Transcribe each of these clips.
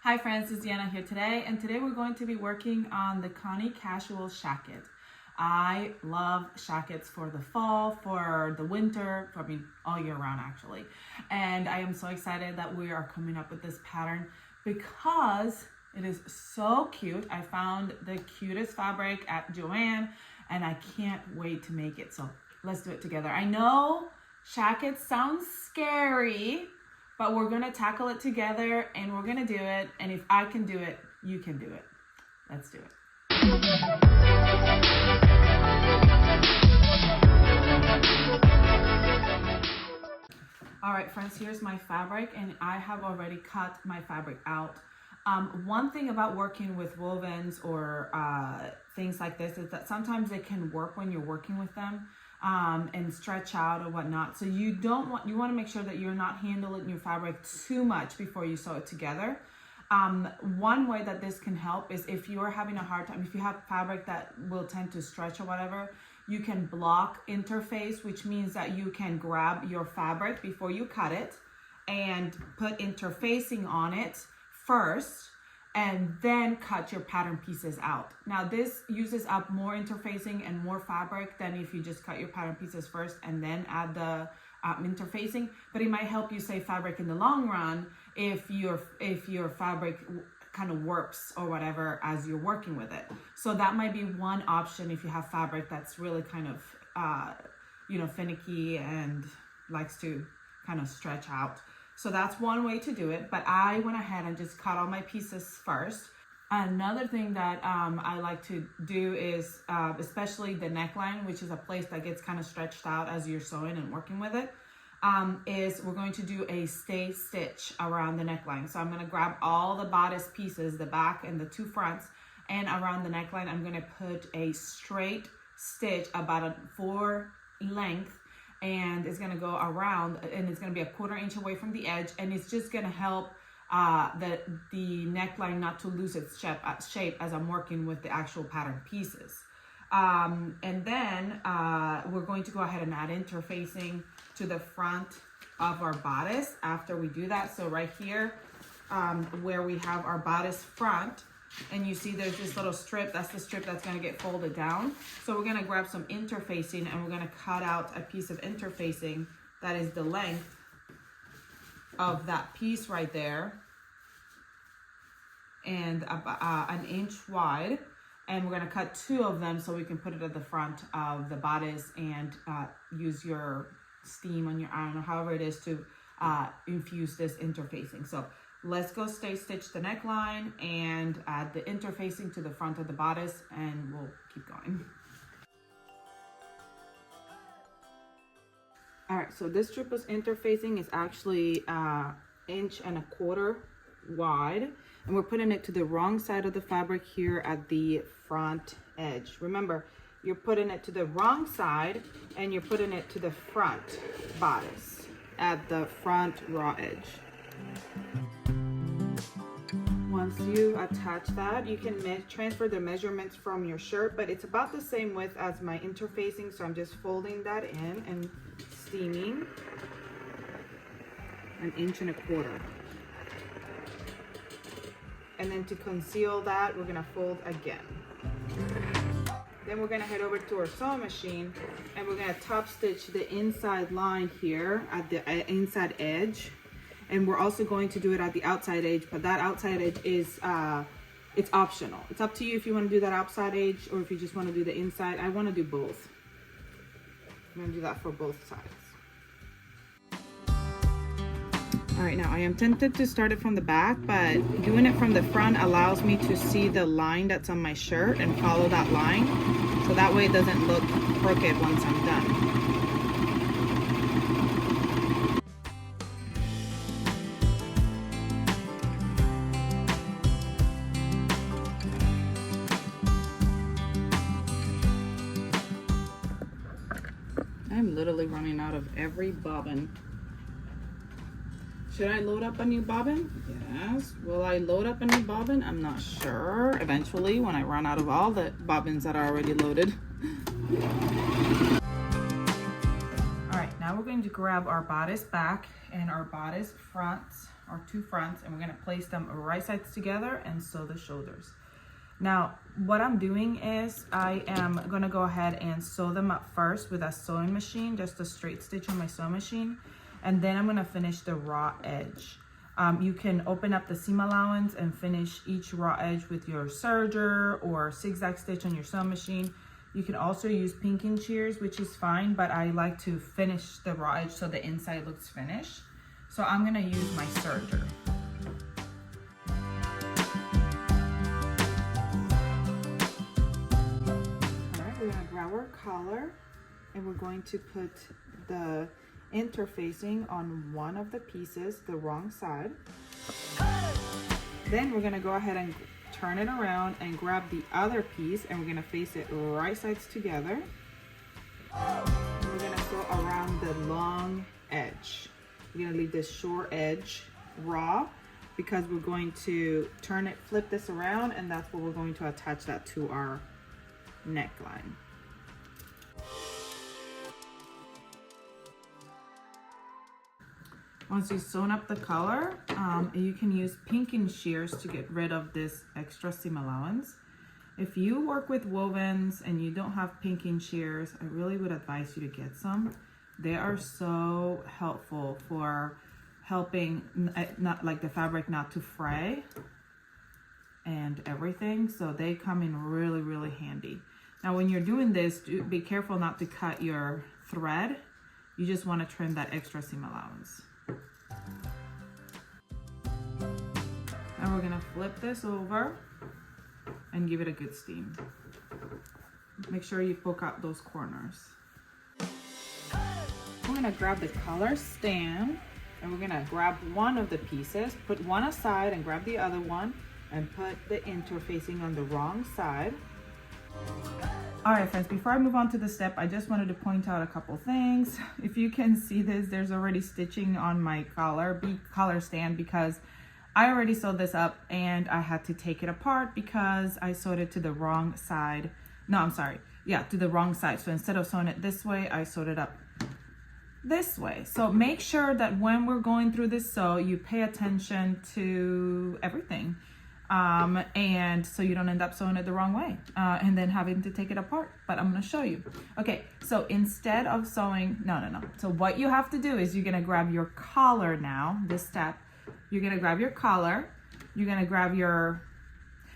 Hi friends, it's Diana here today, and today we're going to be working on the Connie casual shacket. I love shackets for the fall, for the winter, all year round actually. And I am so excited that we are coming up with this pattern because it is so cute. I found the cutest fabric at Joann and I can't wait to make it. So let's do it together. I know shackets sound scary, but we're gonna tackle it together and we're gonna do it. And if I can do it, you can do it. Let's do it. All right, friends, here's my fabric and I have already cut my fabric out. One thing about working with wovens or things like this is that sometimes they can work when you're working with them. And stretch out or whatnot. So you want to make sure that you're not handling your fabric too much before you sew it together. One way that this can help is if you are having a hard time, if you have fabric that will tend to stretch or whatever, you can block interface, which means that you can grab your fabric before you cut it and put interfacing on it first, and then cut your pattern pieces out. Now this uses up more interfacing and more fabric than if you just cut your pattern pieces first and then add the interfacing, but it might help you save fabric in the long run if your fabric kind of warps or whatever as you're working with it. So that might be one option if you have fabric that's really kind of finicky and likes to kind of stretch out. So that's one way to do it, but I went ahead and just cut all my pieces first. Another thing that I like to do is, especially the neckline, which is a place that gets kind of stretched out as you're sewing and working with it, is we're going to do a stay stitch around the neckline. So I'm gonna grab all the bodice pieces, the back and the two fronts, and around the neckline, I'm gonna put a straight stitch about a 4 length, and it's gonna go around and it's gonna be a 1/4 inch away from the edge, and it's just gonna help the neckline not to lose its shape as I'm working with the actual pattern pieces. And then we're going to go ahead and add interfacing to the front of our bodice after we do that. So right here where we have our bodice front, and you see there's this little strip, that's the strip that's gonna get folded down. So we're gonna grab some interfacing and we're gonna cut out a piece of interfacing that is the length of that piece right there and about an inch wide. And we're gonna cut 2 of them so we can put it at the front of the bodice and use your steam on your iron or however it is to infuse this interfacing. So let's go stay stitch the neckline and add the interfacing to the front of the bodice, and we'll keep going. All right, so this strip of interfacing is actually 1.25 inches wide, and we're putting it to the wrong side of the fabric here at the front edge. Remember, you're putting it to the wrong side and you're putting it to the front bodice at the front raw edge. Once you attach that, you can transfer the measurements from your shirt, but it's about the same width as my interfacing, so I'm just folding that in and steaming 1.25 inches. And then to conceal that, we're gonna fold again. Then we're gonna head over to our sewing machine and we're gonna top stitch the inside line here at the inside edge. And we're also going to do it at the outside edge, but that outside edge is, it's optional. It's up to you if you want to do that outside edge or if you just want to do the inside. I want to do both. I'm going to do that for both sides. All right, now I am tempted to start it from the back, but doing it from the front allows me to see the line that's on my shirt and follow that line. So that way it doesn't look crooked once I'm done. I'm literally running out of every bobbin. Should I load up a new bobbin? Yes. Will I load up a new bobbin? I'm not sure. Eventually, when I run out of all the bobbins that are already loaded. All right, now we're going to grab our bodice back and our bodice front or 2 fronts, and we're gonna place them right sides together and sew the shoulders. Now, what I'm doing is I am gonna go ahead and sew them up first with a sewing machine, just a straight stitch on my sewing machine, and then I'm gonna finish the raw edge. You can open up the seam allowance and finish each raw edge with your serger or zigzag stitch on your sewing machine. You can also use pinking shears, which is fine, but I like to finish the raw edge so the inside looks finished. So I'm gonna use my serger. All right, we're gonna grab our collar and we're going to put the interfacing on one of the pieces, the wrong side. Then we're gonna go ahead and turn it around and grab the other piece, and we're gonna face it right sides together. We're gonna sew around the long edge. We're gonna leave this short edge raw because we're going to turn it, flip this around, and that's where we're going to attach that to our neckline. Once you've sewn up the collar, you can use pinking shears to get rid of this extra seam allowance. If you work with wovens and you don't have pinking shears, I really would advise you to get some. They are so helpful for helping not like the fabric not to fray and everything. So they come in really, really handy. Now, when you're doing this, be careful not to cut your thread. You just want to trim that extra seam allowance. Now we're gonna flip this over and give it a good steam. Make sure you poke out those corners. We're gonna grab the collar stand and we're gonna grab one of the pieces, put one aside and grab the other one and put the interfacing on the wrong side. All right, friends, before I move on to the step, I just wanted to point out a couple things. If you can see this, there's already stitching on my collar stand because I already sewed this up and I had to take it apart because I sewed it to the wrong side. No, I'm sorry. Yeah, to the wrong side. So instead of sewing it this way, I sewed it up this way. So make sure that when we're going through this sew, you pay attention to everything. And so you don't end up sewing it the wrong way and then having to take it apart, but I'm going to show you. Okay, so instead of sewing, no. So what you have to do is you're going to grab your collar now, this step. You're going to grab your collar. You're going to grab your,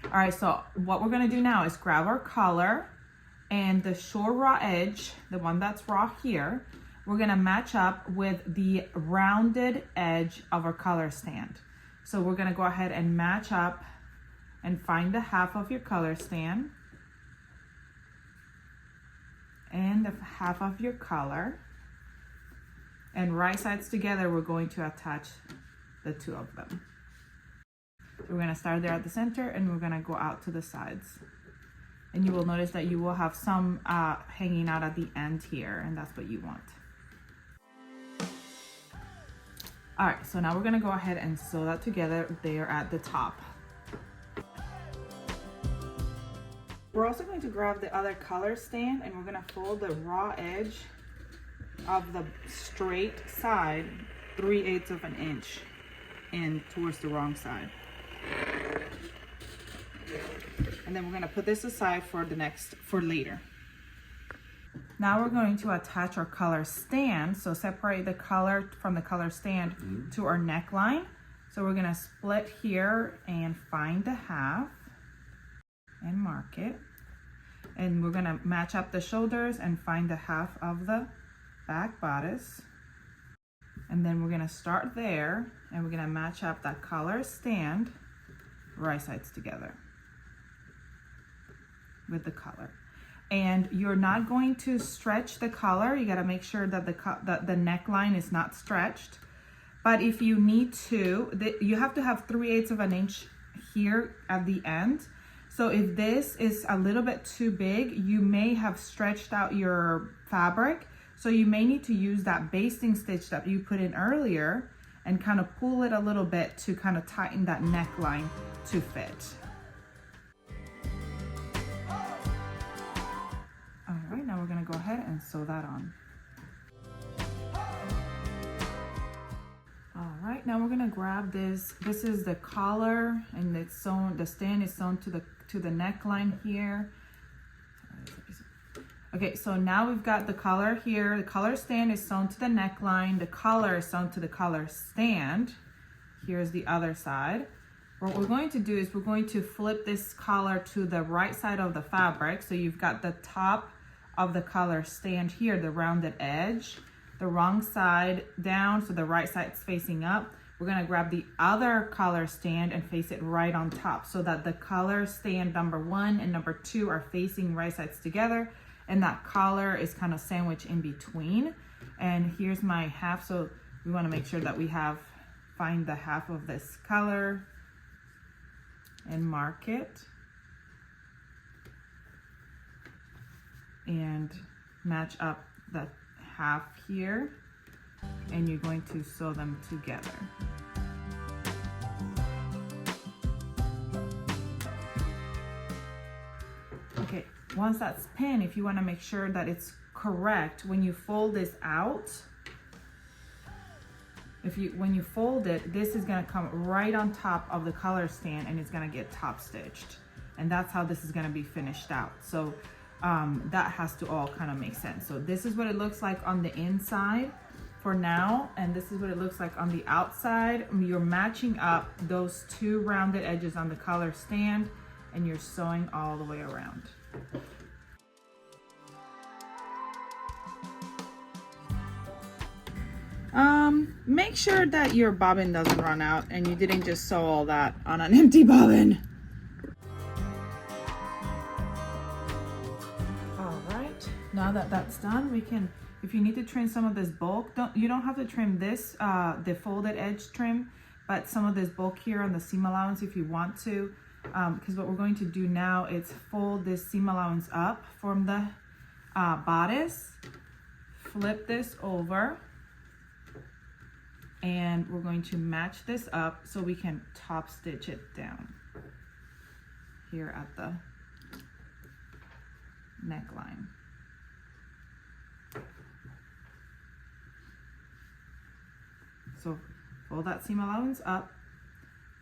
all right, so what we're going to do now is grab our collar and the short raw edge, the one that's raw here, we're going to match up with the rounded edge of our collar stand. So we're going to go ahead and match up and find the half of your collar stand and the half of your collar, and right sides together we're going to attach the two of them. We're going to start there at the center and we're going to go out to the sides, and you will notice that you will have some hanging out at the end here, and that's what you want. All right, so now we're going to go ahead and sew that together there at the top. We're also going to grab the other collar stand and we're going to fold the raw edge of the straight side 3/8 of an inch in towards the wrong side. And then we're going to put this aside for later. Now we're going to attach our collar stand. So separate the collar from the collar stand to our neckline. So we're going to split here and find the half and mark it. And we're going to match up the shoulders and find the half of the back bodice. And then we're going to start there and we're going to match up that collar stand right sides together with the collar. And you're not going to stretch the collar. You got to make sure that the neckline is not stretched. But if you need to, you have to have 3/8 of an inch here at the end. So if this is a little bit too big, you may have stretched out your fabric. So you may need to use that basting stitch that you put in earlier and kind of pull it a little bit to kind of tighten that neckline to fit. All right, now we're gonna go ahead and sew that on. All right, now we're gonna grab this. This is the collar, and it's sewn, the stand is sewn to the neckline here. Okay, so now we've got the collar here. The collar stand is sewn to the neckline. The collar is sewn to the collar stand. Here's the other side. What we're going to do is we're going to flip this collar to the right side of the fabric. So you've got the top of the collar stand here, the rounded edge, the wrong side down, so the right side's facing up. We're gonna grab the other collar stand and face it right on top so that the collar stand number 1 and number 2 are facing right sides together, and that collar is kind of sandwiched in between. And here's my half, so we wanna make sure that we find the half of this color and mark it. And match up the half here, and you're going to sew them together. Okay, once that's pinned, if you want to make sure that it's correct, when you fold this out, when you fold it, this is going to come right on top of the collar stand, and it's going to get top stitched, and that's how this is going to be finished out. So that has to all kind of make sense. So this is what it looks like on the inside for now, and this is what it looks like on the outside. You're matching up those 2 rounded edges on the collar stand, and you're sewing all the way around. Make sure that your bobbin doesn't run out and you didn't just sew all that on an empty bobbin. All right, now that that's done, we can, if you need to trim some of this bulk, you don't have to trim this, the folded edge trim, but some of this bulk here on the seam allowance if you want to, because what we're going to do now is fold this seam allowance up from the bodice, flip this over, and we're going to match this up so we can top stitch it down here at the neckline. So fold that seam allowance up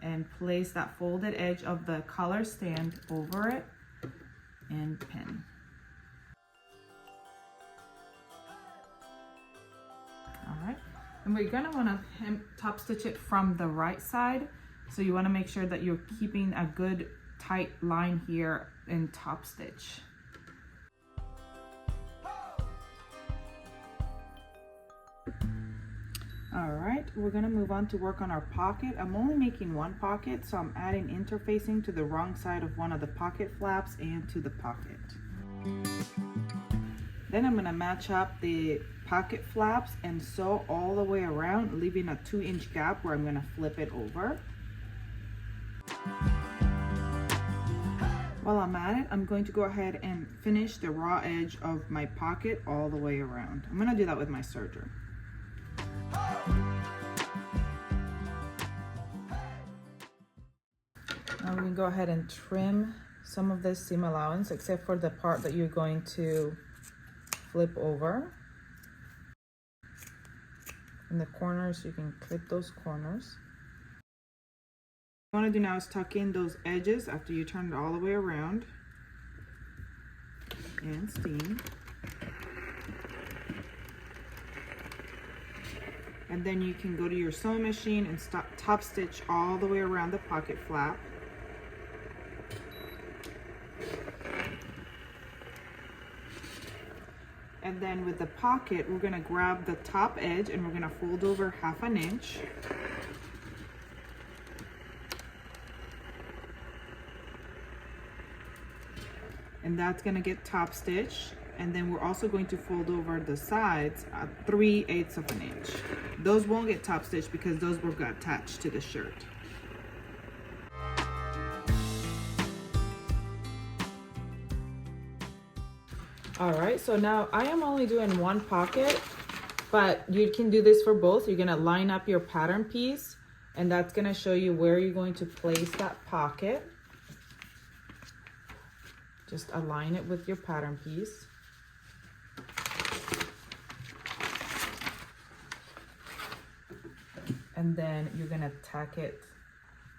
and place that folded edge of the collar stand over it and pin. All right. And we're gonna wanna top stitch it from the right side. So you wanna make sure that you're keeping a good tight line here in top stitch. All right, we're gonna move on to work on our pocket. I'm only making 1 pocket, so I'm adding interfacing to the wrong side of one of the pocket flaps and to the pocket. Then I'm gonna match up the pocket flaps and sew all the way around, leaving a 2-inch gap where I'm gonna flip it over. While I'm at it, I'm going to go ahead and finish the raw edge of my pocket all the way around. I'm gonna do that with my serger. Now we can go ahead and trim some of this seam allowance, except for the part that you're going to flip over. In the corners, you can clip those corners. What you want to do now is tuck in those edges after you turn it all the way around and steam. And then you can go to your sewing machine and top stitch all the way around the pocket flap. And then with the pocket, we're gonna grab the top edge and we're gonna fold over 1/2 inch. And that's gonna get top stitched. And then we're also going to fold over the sides at 3/8 of an inch. Those won't get top stitched because those will get attached to the shirt. All right, so now I am only doing 1 pocket, but you can do this for both. You're gonna line up your pattern piece, and that's gonna show you where you're going to place that pocket. Just align it with your pattern piece. And and then you're gonna tack it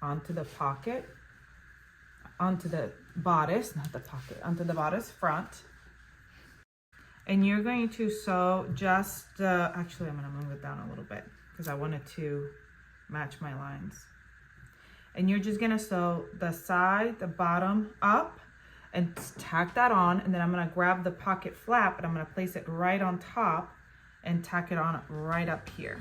onto the pocket, onto the bodice, not the pocket, onto the bodice front. And you're going to sew just, actually I'm gonna move it down a little bit because I wanted to match my lines. And you're just gonna sew the side, the bottom up, and tack that on. And then I'm gonna grab the pocket flap and I'm gonna place it right on top and tack it on right up here.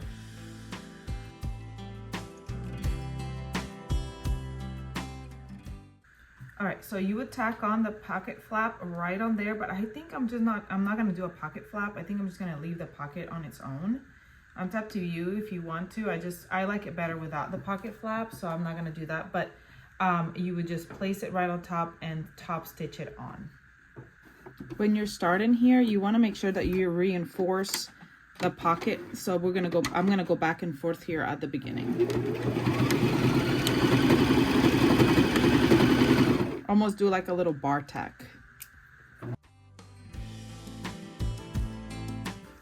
All right, so you would tack on the pocket flap right on there, but I think I'm not gonna do a pocket flap. I think I'm just gonna leave the pocket on its own. It's up to you if you want to. I like it better without the pocket flap, so I'm not gonna do that, but you would just place it right on top and top stitch it on. When you're starting here, you wanna make sure that you reinforce the pocket. So I'm gonna go back and forth here at the beginning. Almost do like a little bar tack.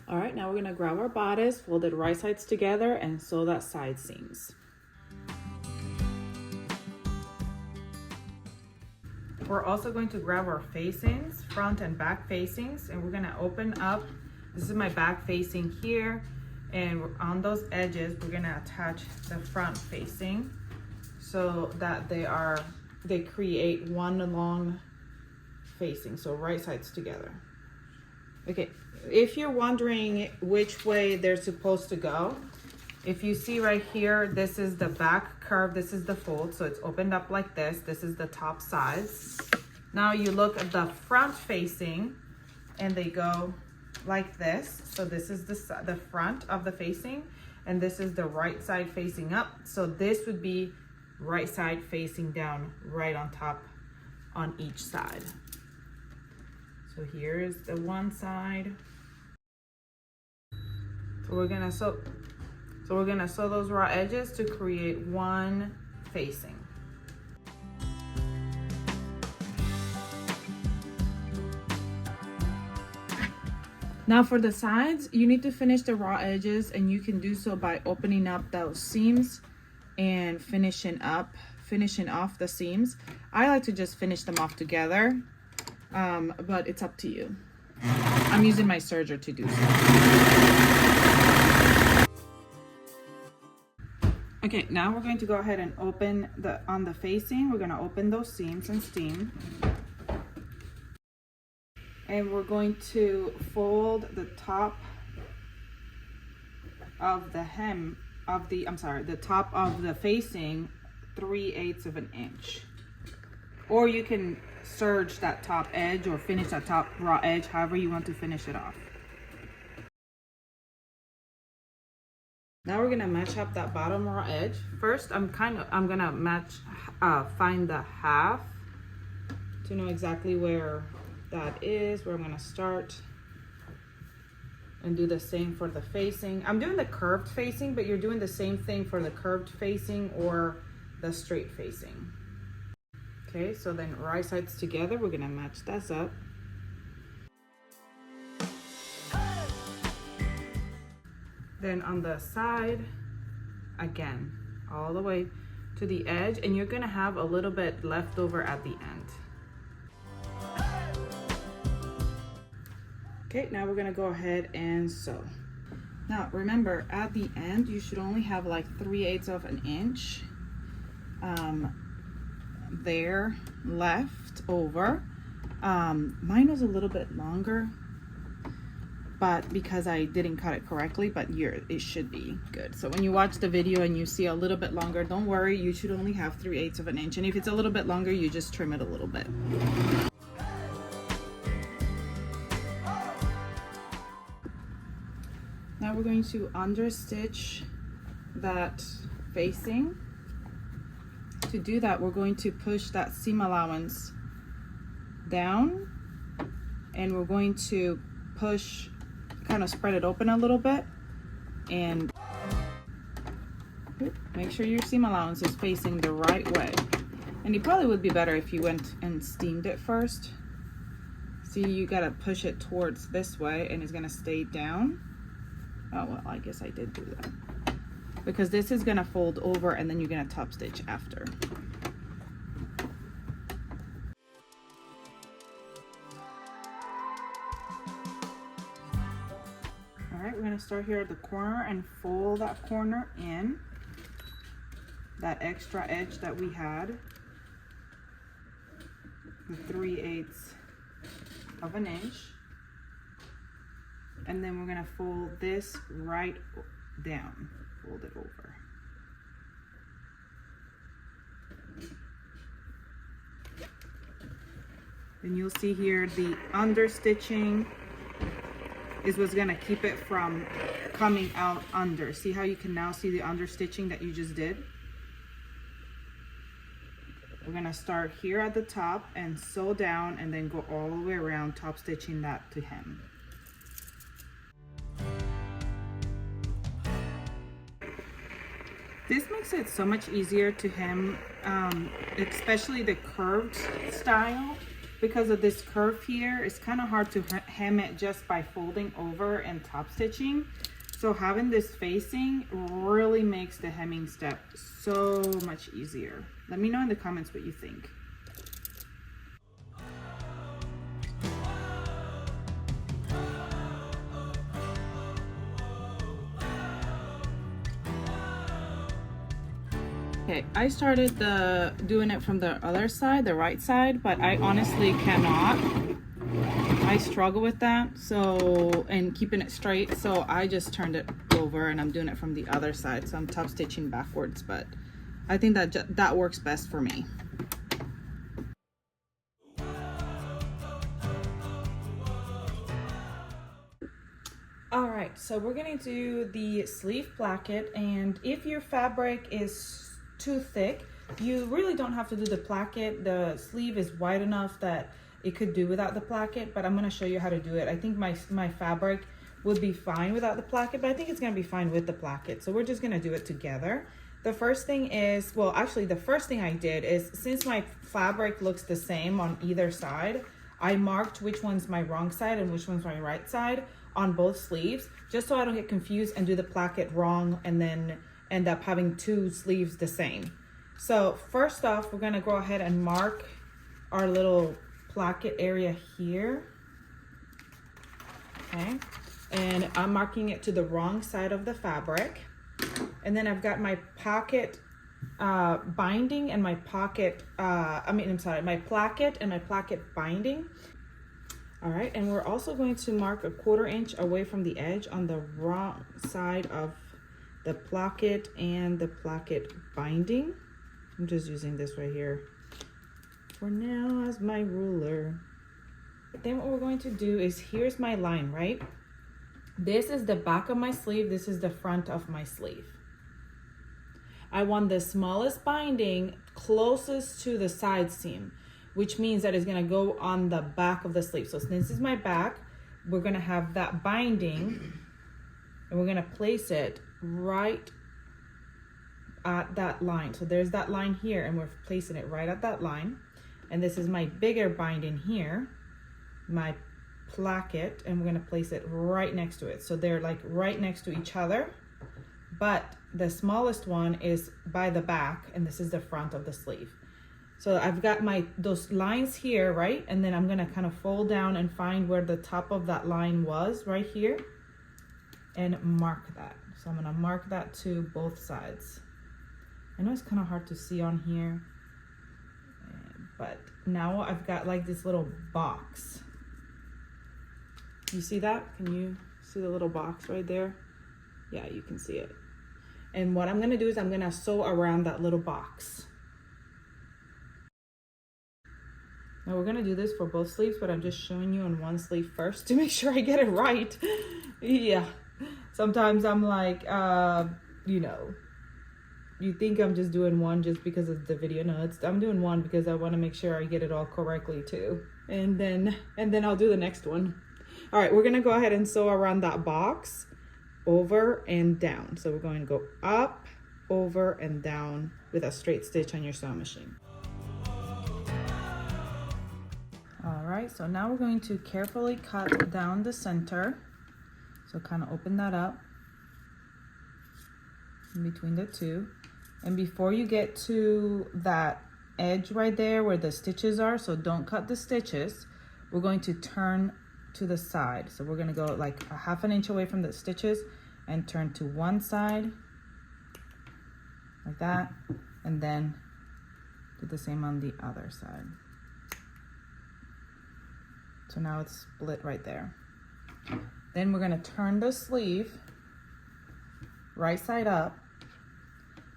All right, now we're gonna grab our bodice, fold it right sides together, and sew that side seams. We're also going to grab our facings, front and back facings, and we're gonna open up. This is my back facing here, and on those edges, we're gonna attach the front facing so that they create one long facing, so right sides together. Okay, if you're wondering which way they're supposed to go, if you see right here, this is the back curve, this is the fold, so it's opened up like this. This is the top sides. Now you look at the front facing and they go like this. So this is the front of the facing, and this is the right side facing up. So this would be right side facing down right on top on each side. So here is the one side. So we're gonna sew those raw edges to create one facing. Now for the sides, you need to finish the raw edges, and you can do so by opening up those seams and finishing off the seams. I like to just finish them off together, but it's up to you. I'm using my serger to do so. Okay, now we're going to go ahead and open on the facing, we're gonna open those seams and steam. And we're going to fold the top of the hem of the, the top of the facing 3/8 of an inch. Or you can serge that top edge or finish that top raw edge, however you want to finish it off. Now we're gonna match up that bottom raw edge. First, I'm gonna find the half to know exactly where that is, where I'm gonna start, and do the same for the facing. I'm doing the curved facing, but you're doing the same thing for the curved facing or the straight facing. Okay, so then right sides together, we're gonna match this up. Then on the side, again, all the way to the edge, and you're gonna have a little bit left over at the end. Okay, now we're gonna go ahead and sew. Now remember, at the end, you should only have like 3/8 of an inch there left over. Mine was a little bit longer, but because I didn't cut it correctly, but it should be good. So when you watch the video and you see a little bit longer, don't worry, you should only have 3/8 of an inch. And if it's a little bit longer, you just trim it a little bit. Now we're going to understitch that facing. To do that, we're going to push that seam allowance down, and we're going to push, kind of spread it open a little bit, and make sure your seam allowance is facing the right way. And it probably would be better if you went and steamed it first. See, you gotta push it towards this way, and it's gonna stay down. Oh, well, I guess I did do that. because this is gonna fold over and then you're gonna top stitch after. All right, we're gonna start here at the corner and fold that corner in, that extra edge that we had, the 3/8 of an inch. And then we're gonna fold this right down, fold it over. And you'll see here the under stitching is what's gonna keep it from coming out under. See how you can now see the under stitching that you just did? We're gonna start here at the top and sew down and then go all the way around, top stitching that to hem. This makes it so much easier to hem, especially the curved style. Because of this curve here, it's kind of hard to hem it just by folding over and top stitching. So having this facing really makes the hemming step so much easier. Let me know in the comments what you think. Okay, I started doing it from the other side, the right side, but I honestly cannot. I struggle with that, so, and keeping it straight, so I just turned it over and I'm doing it from the other side, so I'm top stitching backwards, but I think that works best for me. All right, so we're gonna do the sleeve placket, and if your fabric is too thick, you really don't have to do the placket. The sleeve is wide enough that it could do without the placket, but I'm gonna show you how to do it. I think my fabric would be fine without the placket, but I think it's gonna be fine with the placket. So we're just gonna do it together. The first thing is, well, actually the first thing I did is, since my fabric looks the same on either side, I marked which one's my wrong side and which one's my right side on both sleeves, just so I don't get confused and do the placket wrong and then end up having two sleeves the same. So first off, we're gonna go ahead and mark our little placket area here. Okay, and I'm marking it to the wrong side of the fabric. And then I've got my pocket binding and my pocket, my placket and my placket binding. All right, and we're also going to mark a 1/4 inch away from the edge on the wrong side of the placket and the placket binding. I'm just using this right here for now as my ruler. Then what we're going to do is, here's my line, right? This is the back of my sleeve, this is the front of my sleeve. I want the smallest binding closest to the side seam, which means that it's gonna go on the back of the sleeve. So since this is my back, we're gonna have that binding and we're gonna place it right at that line. So there's that line here and we're placing it right at that line. And this is my bigger binding here, my placket, and we're gonna place it right next to it. So they're like right next to each other, but the smallest one is by the back and this is the front of the sleeve. So I've got those lines here, right? And then I'm gonna kind of fold down and find where the top of that line was right here and mark that. So I'm gonna mark that to both sides. I know it's kind of hard to see on here, but now I've got like this little box. You see that? Can you see the little box right there? Yeah, you can see it. And what I'm gonna do is I'm gonna sew around that little box. Now we're gonna do this for both sleeves, but I'm just showing you on one sleeve first to make sure I get it right. Yeah, sometimes I'm like, you know, you think I'm just doing one just because of the video. No, I'm doing one because I wanna make sure I get it all correctly too. And then I'll do the next one. All right, we're gonna go ahead and sew around that box, over and down. So we're going to go up, over, and down with a straight stitch on your sewing machine. All right, so now we're going to carefully cut down the center. So kind of open that up. in between the two. And before you get to that edge right there where the stitches are, so don't cut the stitches, we're going to turn to the side. So we're gonna go like a ½ inch away from the stitches and turn to one side like that, and then do the same on the other side. So now it's split right there. Then we're gonna turn the sleeve right side up,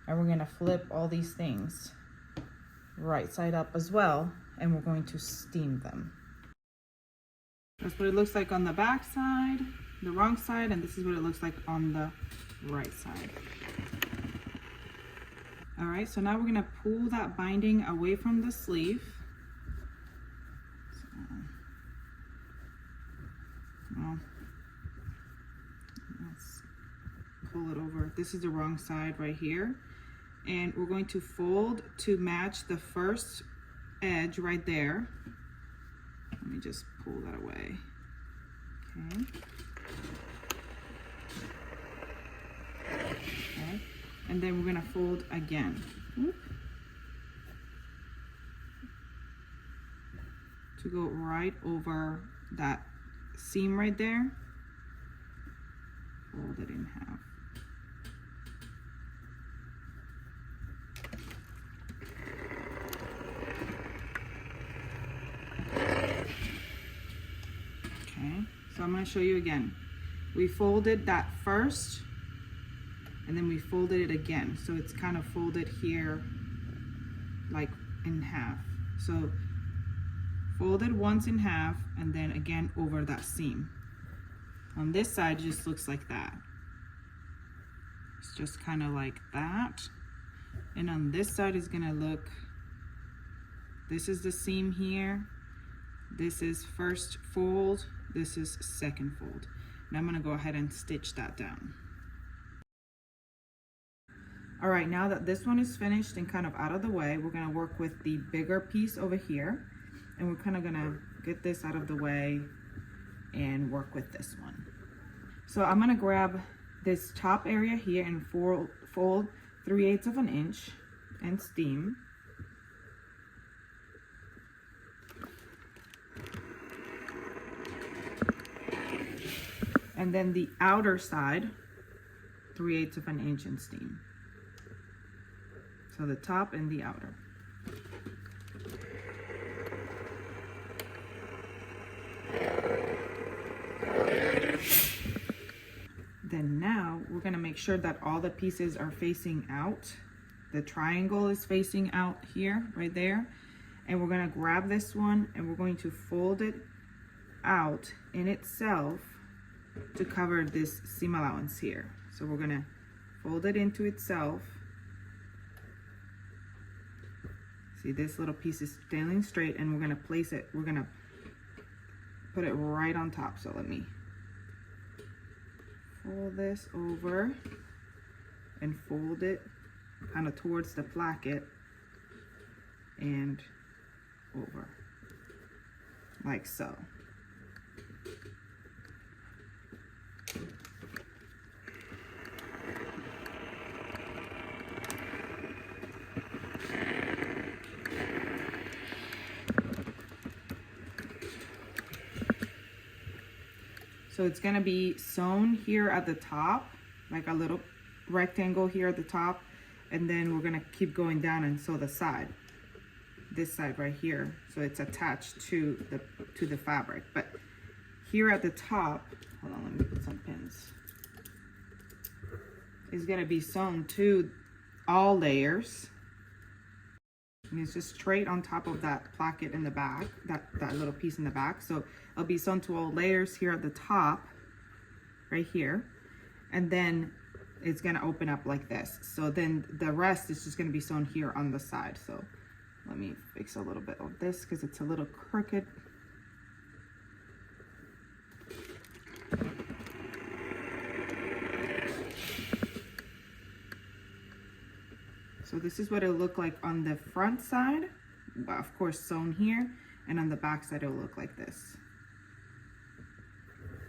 and we're gonna flip all these things right side up as well, and we're going to steam them. That's what it looks like on the back side, the wrong side, and this is what it looks like on the right side. All right, so now we're gonna pull that binding away from the sleeve. Let's pull it over. This is the wrong side right here. And we're going to fold to match the first edge right there. Let me just pull that away. Okay. Okay. And then we're gonna fold again. Whoop. To go right over that seam right there. Fold it in half. Okay, so I'm going to show you again. We folded that first, and then we folded it again. So it's kind of folded here, like in half. So folded once in half, and then again over that seam. On this side, it just looks like that. It's just kind of like that. And on this side is going to look, this is the seam here. This is first fold. This is second fold. And I'm going to go ahead and stitch that down. All right, now that this one is finished and kind of out of the way, we're going to work with the bigger piece over here. And we're kind of going to get this out of the way and work with this one. So I'm going to grab this top area here and fold 3/8 of an inch and steam. And then the outer side, 3/8 of an inch and steam. So the top and the outer. Then now we're gonna make sure that all the pieces are facing out. The triangle is facing out here, right there. And we're gonna grab this one and we're going to fold it out in itself to cover this seam allowance here. So we're gonna fold it into itself. See, this little piece is standing straight, and we're gonna place it, we're gonna put it right on top. So let me fold this over and fold it kind of towards the placket and over, like so. So it's gonna be sewn here at the top, like a little rectangle here at the top, and then we're gonna keep going down and sew the side, this side right here, so it's attached to the fabric. But here at the top, hold on, let me put some pins. It's gonna be sewn to all layers. And it's just straight on top of that placket in the back, that little piece in the back. So it'll be sewn to all layers here at the top, right here. And then it's gonna open up like this. So then the rest is just gonna be sewn here on the side. So let me fix a little bit of this because it's a little crooked. So this is what it'll look like on the front side, of course sewn here, and on the back side it'll look like this.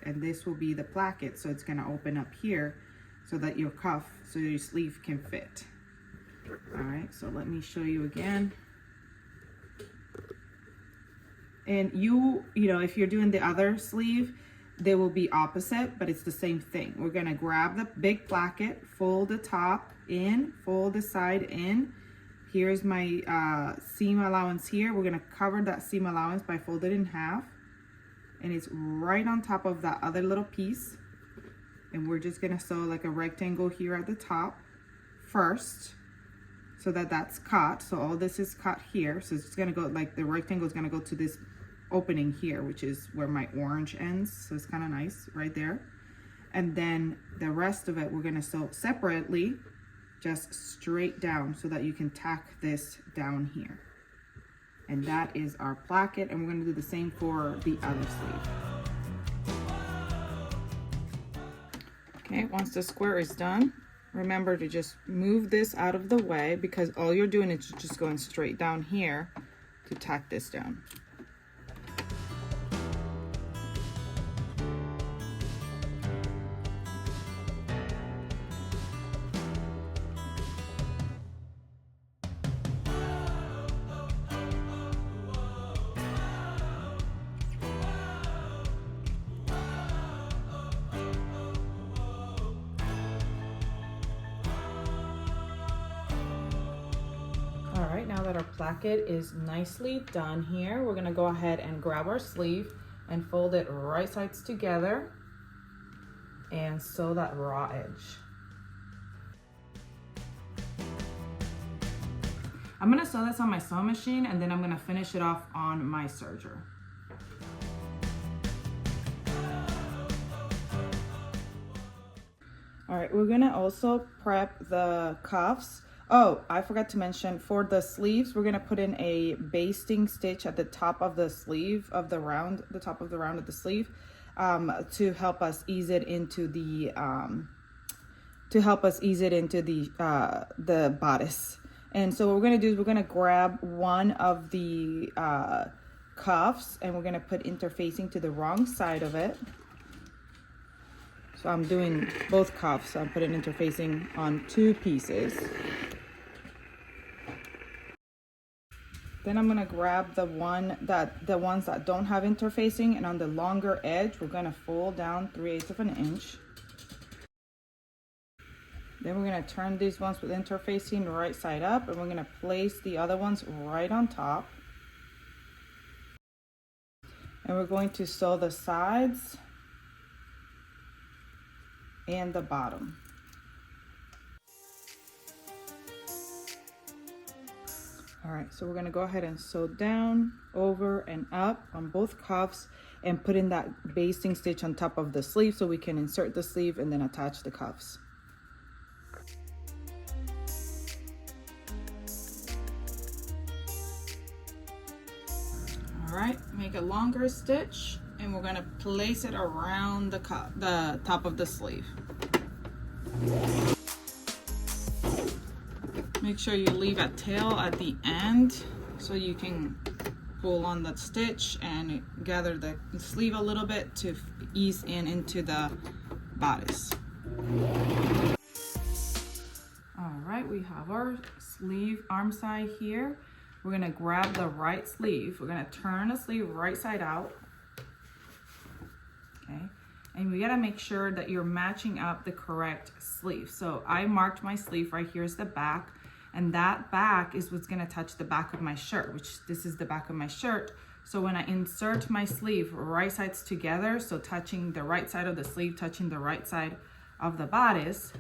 And this will be the placket, so it's gonna open up here. so that your cuff, so your sleeve can fit. All right, so let me show you again. And you know, if you're doing the other sleeve, they will be opposite, but it's the same thing. We're gonna grab the big placket, fold the top in, fold the side in. Here's my seam allowance here. We're gonna cover that seam allowance by folding it in half. And it's right on top of that other little piece. And we're just gonna sew like a rectangle here at the top first, so that that's cut. So all this is cut here. So it's gonna go, like the rectangle is gonna go to this opening here, which is where my orange ends. So it's kind of nice right there. And then the rest of it, we're gonna sew separately, just straight down, so that you can tack this down here. And that is our placket. And we're gonna do the same for the other sleeve. Okay, once the square is done, remember to just move this out of the way, because all you're doing is just going straight down here to tack this down. All right, now that our placket is nicely done here, we're gonna go ahead and grab our sleeve and fold it right sides together and sew that raw edge. I'm gonna sew this on my sewing machine, and then I'm gonna finish it off on my serger. All right, we're gonna also prep the cuffs. Oh, I forgot to mention, for the sleeves, we're gonna put in a basting stitch at the top of the sleeve of the round, the top of the round of the sleeve, to help us ease it into the bodice. And so what we're gonna do is we're gonna grab one of the cuffs, and we're gonna put interfacing to the wrong side of it. So I'm doing both cuffs, so I'm putting interfacing on two pieces. Then I'm gonna grab the ones that don't have interfacing, and on the longer edge, we're gonna fold down 3/8 of an inch. Then we're gonna turn these ones with interfacing right side up, and we're gonna place the other ones right on top. And we're going to sew the sides and the bottom. All right, so we're gonna go ahead and sew down, over, and up on both cuffs, and put in that basting stitch on top of the sleeve so we can insert the sleeve and then attach the cuffs. All right, make a longer stitch, and we're gonna place it around the top of the sleeve. Make sure you leave a tail at the end so you can pull on that stitch and gather the sleeve a little bit to ease into the bodice. All right, we have our sleeve arm side here. We're gonna grab the right sleeve. We're gonna turn the sleeve right side out. Okay, and we gotta make sure that you're matching up the correct sleeve. So I marked my sleeve right here is the back, and that back is what's gonna touch the back of my shirt, which this is the back of my shirt. So when I insert my sleeve right sides together, so touching the right side of the sleeve, touching the right side of the bodice,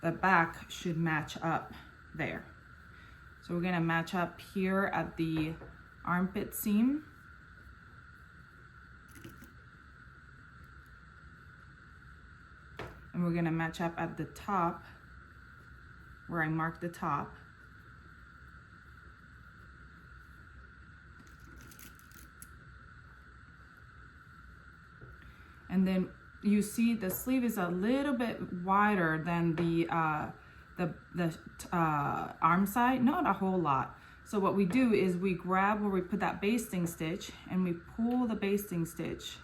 the back should match up there. So we're gonna match up here at the armpit seam. And we're gonna match up at the top where I marked the top. And then you see the sleeve is a little bit wider than the arm side, not a whole lot. So what we do is we grab where we put that basting stitch, and we pull the basting stitch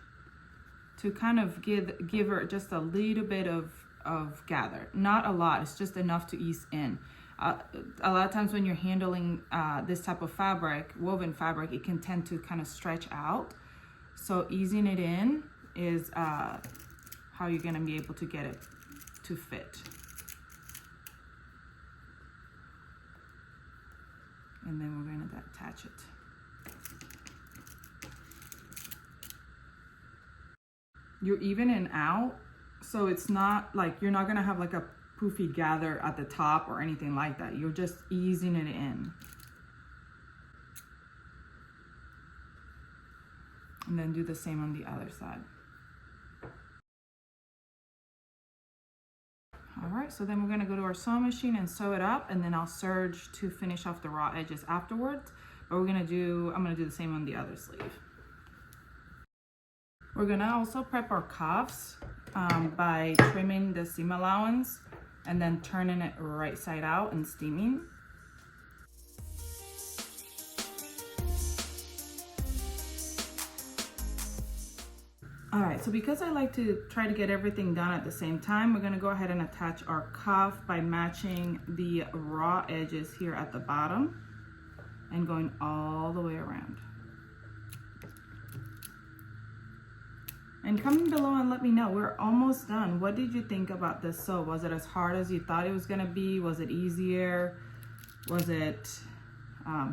to kind of give her just a little bit of of gather. Not a lot, it's just enough to ease in. A lot of times when you're handling this type of fabric, woven fabric, it can tend to kind of stretch out. So easing it in is how you're gonna be able to get it to fit. And then we're gonna attach it. You're even and out, so it's not like, you're not gonna have like a poofy gather at the top or anything like that. You're just easing it in. And then do the same on the other side. All right, so then we're gonna go to our sewing machine and sew it up, and then I'll serge to finish off the raw edges afterwards. But I'm gonna do the same on the other sleeve. We're gonna also prep our cuffs by trimming the seam allowance and then turning it right side out and steaming. All right, so because I like to try to get everything done at the same time, we're gonna go ahead and attach our cuff by matching the raw edges here at the bottom and going all the way around. And comment below and let me know, we're almost done. What did you think about this sew? Was it as hard as you thought it was gonna be? Was it easier? Was it, I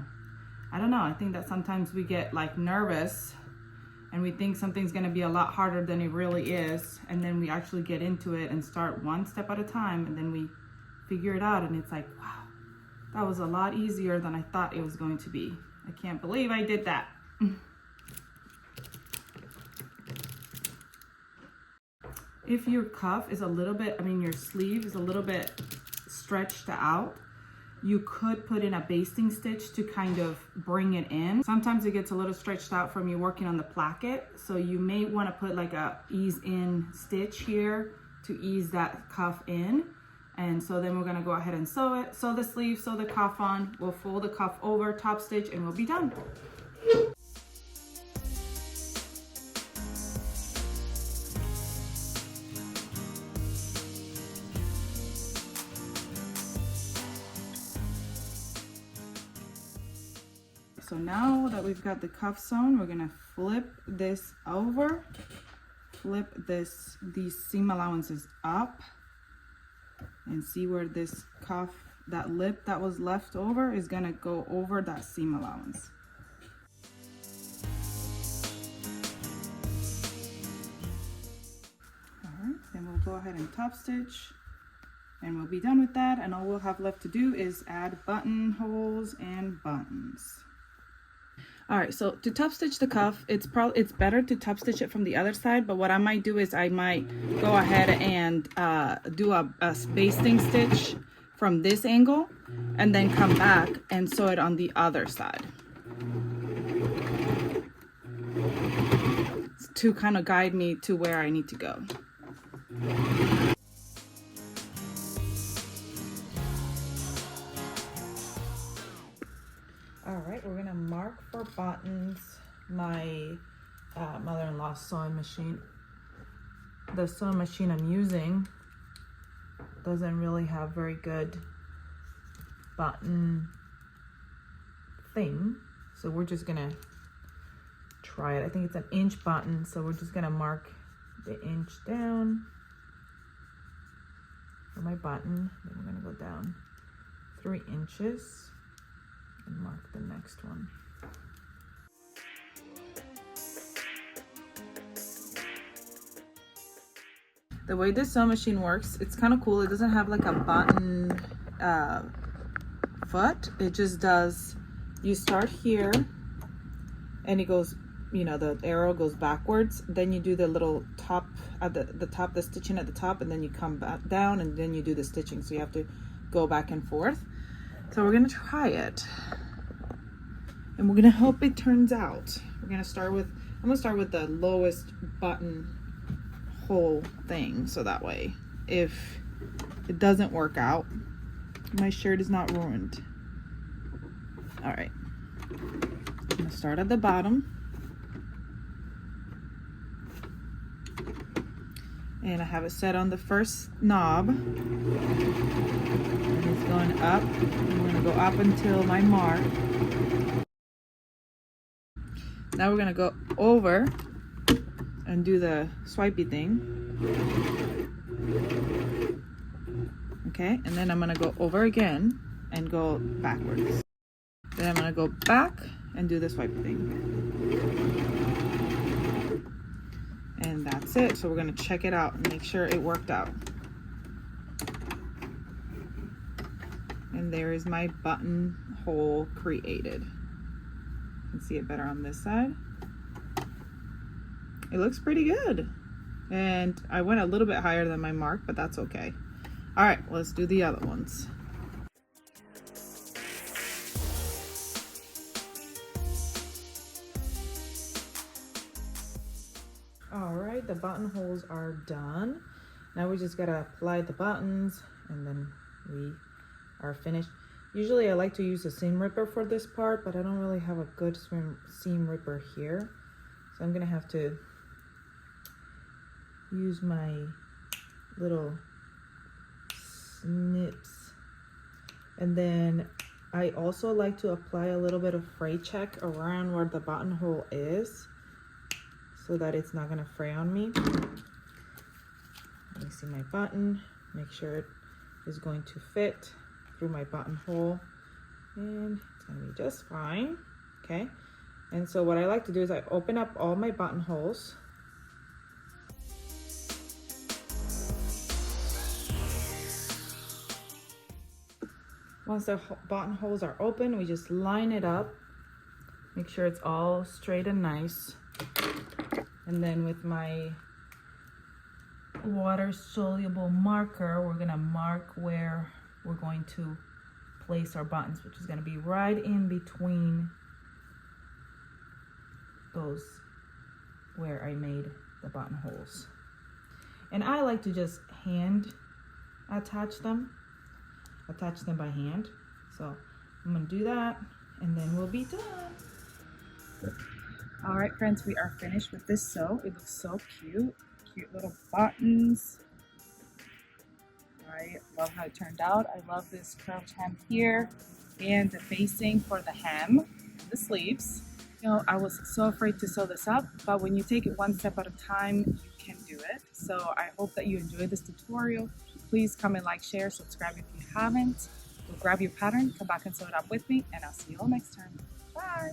don't know, I think that sometimes we get like nervous and we think something's gonna be a lot harder than it really is, and then we actually get into it and start one step at a time, and then we figure it out, and it's like, wow, that was a lot easier than I thought it was going to be. I can't believe I did that. If your cuff is a little bit, your sleeve is a little bit stretched out, you could put in a basting stitch to kind of bring it in. Sometimes it gets a little stretched out from you working on the placket, so you may want to put like a ease in stitch here to ease that cuff in. And so then we're going to go ahead and sew it, sew the sleeve, sew the cuff on. We'll fold the cuff over, top stitch, and we'll be done. So now that we've got the cuff sewn, we're gonna flip this over, flip these seam allowances up, and see where this cuff, that lip that was left over is gonna go over that seam allowance. All right, then we'll go ahead and top stitch, and we'll be done with that, and all we'll have left to do is add buttonholes and buttons. All right, so to top stitch the cuff, it's better to top stitch it from the other side, but what I might do is I might go ahead and do a basting stitch from this angle and then come back and sew it on the other side to kind of guide me to where I need to go. All right, we're gonna mark for buttons. My mother-in-law's sewing machine, the sewing machine I'm using doesn't really have very good button thing, so we're just gonna try it. I think it's an inch button, so we're just gonna mark the inch down for my button. Then we're gonna go down 3 inches and mark the next one. The way this sewing machine works, it's kind of cool. It doesn't have like a button foot. It just does, you start here and it goes, you know, the arrow goes backwards. Then you do the little top at the top, the stitching at the top, and then you come back down and then you do the stitching. So you have to go back and forth. So we're gonna try it. And we're gonna hope it turns out. We're gonna start with, I'm gonna start with the lowest button whole thing, so that way if it doesn't work out, my shirt is not ruined. All right, I'm gonna start at the bottom And I have it set on the first knob. And it's going up. I'm gonna go up until my mark. Now we're gonna go over and do the swipey thing. Okay, and then I'm gonna go over again and go backwards. Then I'm gonna go back and do the swipey thing. And that's it. So we're gonna check it out and make sure it worked out. And there is my buttonhole created. You can see it better on this side. It looks pretty good. And I went a little bit higher than my mark, but that's okay. All right, let's do the other ones. All right, the buttonholes are done. Now we just gotta apply the buttons and then we are finished. Usually I like to use a seam ripper for this part, but I don't really have a good seam ripper here. So I'm gonna have to use my little snips. And then I also like to apply a little bit of fray check around where the buttonhole is so that it's not gonna fray on me. Let me see my button, make sure it is going to fit through my buttonhole, and it's gonna be just fine. Okay, and so what I like to do is I open up all my buttonholes. Once the buttonholes are open, we just line it up, make sure it's all straight and nice. And then with my water soluble marker, we're gonna mark where we're going to place our buttons, which is gonna be right in between those where I made the buttonholes. And I like to just hand attach them by hand. So I'm gonna do that and then we'll be done. All right, friends, we are finished with this sew. It looks so cute. Cute little buttons. I love how it turned out. I love this curved hem here and the facing for the hem, the sleeves. You know, I was so afraid to sew this up, but when you take it one step at a time, you can do it. So I hope that you enjoyed this tutorial. Please comment, like, share, subscribe if you haven't. Go grab your pattern, come back and sew it up with me, and I'll see you all next time. Bye.